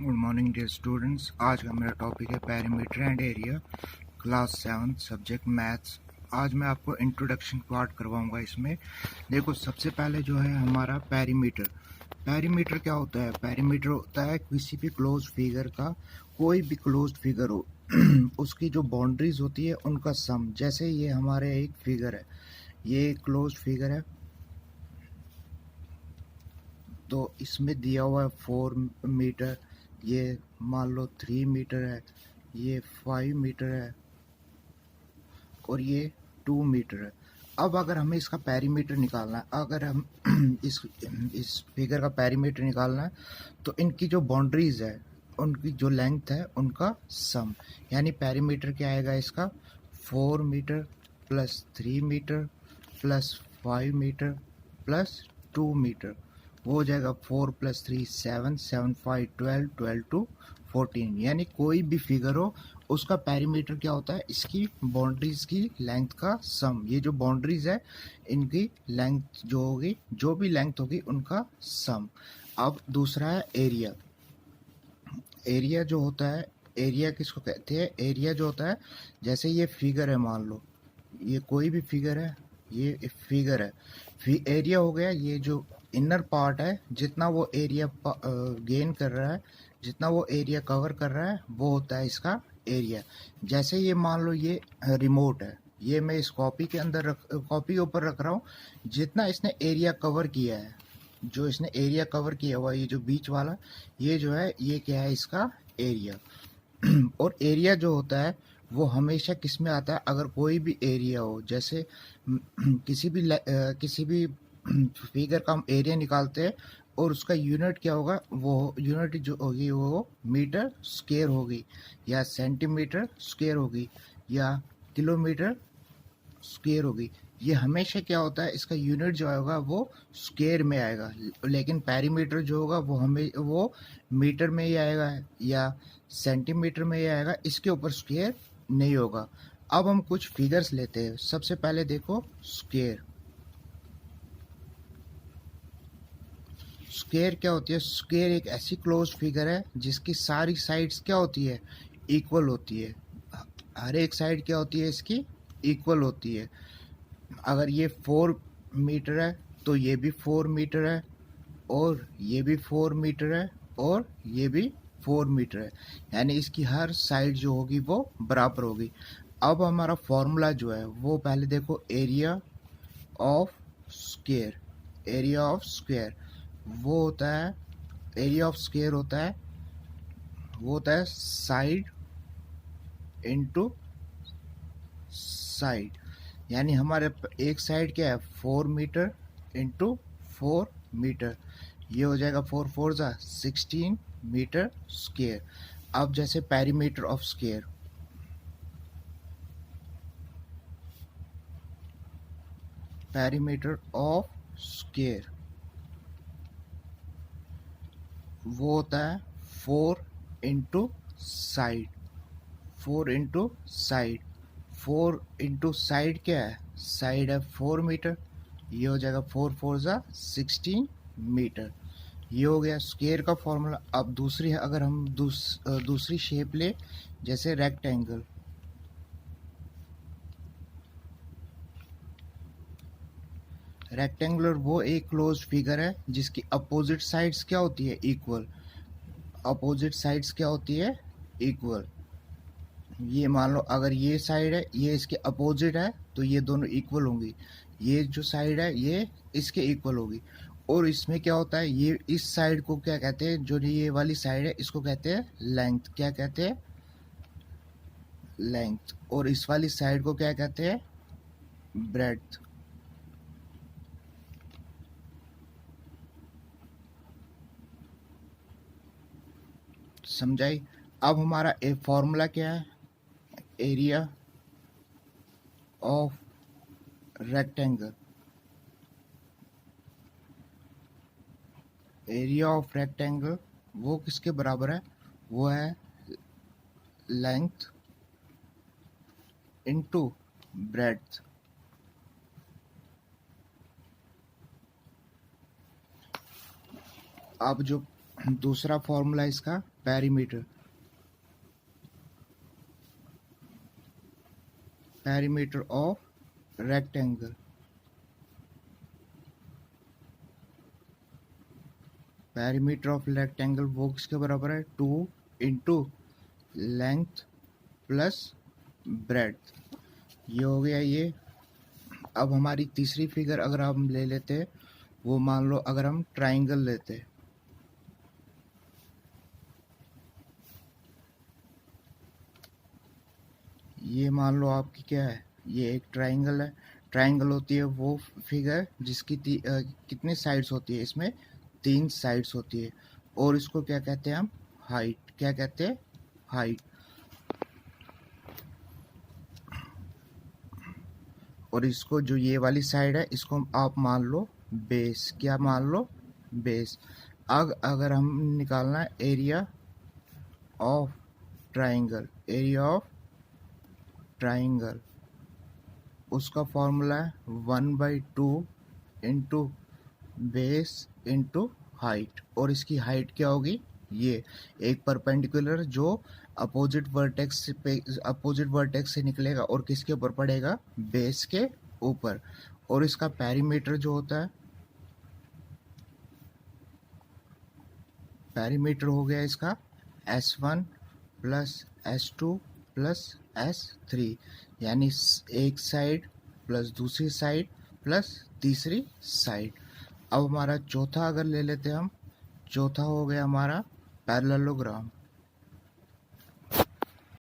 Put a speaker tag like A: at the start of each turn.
A: Good morning dear students. आज का मेरा टॉपिक है perimeter and area, class 7, subject maths. आज मैं आपको इंट्रोडक्शन पार्ट करवाऊंगा। इसमें देखो, सबसे पहले जो है हमारा पेरीमीटर। पेरीमीटर क्या होता है? पेरीमीटर होता है किसी भी क्लोज फिगर का, कोई भी क्लोज फिगर हो उसकी जो बाउंड्रीज होती है उनका सम। जैसे ये हमारे एक फिगर है, ये एक क्लोज फिगर है, तो इसमें दिया हुआ है 4 मीटर, ये मान लो 3 मीटर है, ये 5 मीटर है और ये 2 मीटर है। अब अगर हमें इसका पेरीमीटर निकालना है, अगर हम इस फिगर का पेरीमीटर निकालना है, तो इनकी जो बाउंड्रीज है, उनकी जो लेंथ है, उनका सम। यानी पेरीमीटर क्या आएगा इसका? 4 metre plus 3 metre plus 5 metre plus 2 metre, वो हो जाएगा 4 प्लस 3 7, 7 5 12, 12 टू 14। यानी कोई भी फिगर हो उसका पेरीमीटर क्या होता है? इसकी बाउंड्रीज की लेंथ का सम। ये जो बाउंड्रीज है, इनकी लेंथ जो होगी, जो भी लेंथ होगी, उनका सम। अब दूसरा है एरिया। एरिया जो होता है, एरिया किसको कहते हैं? एरिया जो होता है, जैसे ये फिगर है, मान लो ये कोई भी फिगर है, ये फिगर है, एरिया हो गया ये जो इनर पार्ट है, जितना वो एरिया गेन कर रहा है, जितना वो एरिया कवर कर रहा है, वो होता है इसका एरिया। जैसे ये मान लो ये रिमोट है, ये मैं इस कॉपी के अंदर कॉपी के ऊपर रख रहा हूँ। जितना इसने एरिया कवर किया है, जो इसने एरिया कवर किया हुआ, ये जो बीच वाला, ये जो है, ये क्या है? इसका एरिया। और एरिया जो होता है वो हमेशा किस में आता है? अगर कोई भी एरिया हो, जैसे किसी भी फिगर का हम एरिया निकालते हैं, और उसका यूनिट क्या होगा? वो यूनिट जो होगी वो मीटर स्क्वायर होगी, या सेंटीमीटर स्क्वायर होगी, या किलोमीटर स्क्वायर होगी। ये हमेशा क्या होता है? इसका यूनिट जो होगा वो स्क्वायर में आएगा, लेकिन पेरीमीटर जो होगा वो मीटर में ही आएगा या सेंटीमीटर में ही आएगा, इसके ऊपर स्क्वायर नहीं होगा। अब हम कुछ फिगर्स लेते हैं। सबसे पहले देखो स्क्वायर। स्क्वायर क्या होती है? स्क्वायर एक ऐसी क्लोज फिगर है जिसकी सारी साइड्स क्या होती है? इक्वल होती है। हर एक साइड क्या होती है इसकी? इक्वल होती है। अगर ये 4 मीटर है तो ये भी 4 मीटर है, और ये भी 4 मीटर है, और ये भी 4 मीटर है। यानी इसकी हर साइड जो होगी वो बराबर होगी। अब हमारा फॉर्मूला जो है वो पहले देखो, area of square. Area of square वो होता है, एरिया ऑफ स्क्वायर होता है, वो होता है साइड इनटू साइड। यानी हमारे एक साइड क्या है? 4 मीटर इंटू 4 मीटर, ये हो जाएगा 4 4 जा 16 मीटर स्क्वायर। अब जैसे perimeter of square, perimeter of square वो होता है 4 into side, 4 into side. 4 into side क्या है? साइड है 4 मीटर, ये हो जाएगा 4 4 जा 16 मीटर। ये हो गया स्क्वायर का फॉर्मूला। अब दूसरी, अगर हम दूसरी शेप ले, जैसे रेक्टेंगल। रेक्टेंगुलर वो एक क्लोज फिगर है जिसकी अपोजिट साइड्स क्या होती है? इक्वल। अपोजिट साइड्स क्या होती है? इक्वल। ये मान लो अगर ये साइड है, ये इसके अपोजिट है, तो ये दोनों इक्वल होंगी। ये जो साइड है ये इसके इक्वल होगी। और इसमें क्या होता है? ये इस साइड को क्या कहते हैं? जो ये वाली साइड है इसको कहते हैं लेंथ। क्या कहते हैं? लेंथ। और इस वाली साइड को क्या कहते हैं? ब्रेड्थ। समझाई? अब हमारा एक फॉर्मूला क्या है? Area of rectangle. Area of rectangle वो किसके बराबर है? वो है लेंथ इनटू ब्रेड्थ। अब जो दूसरा फॉर्मूला इसका perimeter, perimeter of rectangle, perimeter of rectangle वो किसके बराबर है, 2 इंटू लेंथ प्लस ब्रेड्थ। ये हो गया ये। अब हमारी तीसरी फिगर अगर हम ले लेते हैं, वो मान लो अगर हम ट्राइंगल लेते हैं, ये मान लो आपकी क्या है, ये एक ट्राइंगल है। ट्राइंगल होती है वो फिगर जिसकी कितनी साइड्स होती है, इसमें 3 साइड्स होती है। और इसको क्या कहते हैं हम, हाइट। क्या कहते हैं, हाइट। और इसको जो ये वाली साइड है, इसको आप मान लो बेस। क्या मान लो, बेस। अगर हम निकालना है area of triangle, area of triangle, उसका फॉर्मूला है 1/2 इंटू बेस इंटू हाइट। और इसकी हाइट क्या होगी, ये एक परपेंडिकुलर जो अपोजिट वर्टेक्स से निकलेगा और किसके ऊपर पड़ेगा, बेस के ऊपर। और इसका पेरीमीटर जो होता है, पेरीमीटर हो गया इसका S1 plus S2 plus S3, यानी एक साइड प्लस दूसरी साइड प्लस तीसरी साइड। अब हमारा चौथा अगर ले लेते हैं हम, चौथा हो गया हमारा पैरेललोग्राम।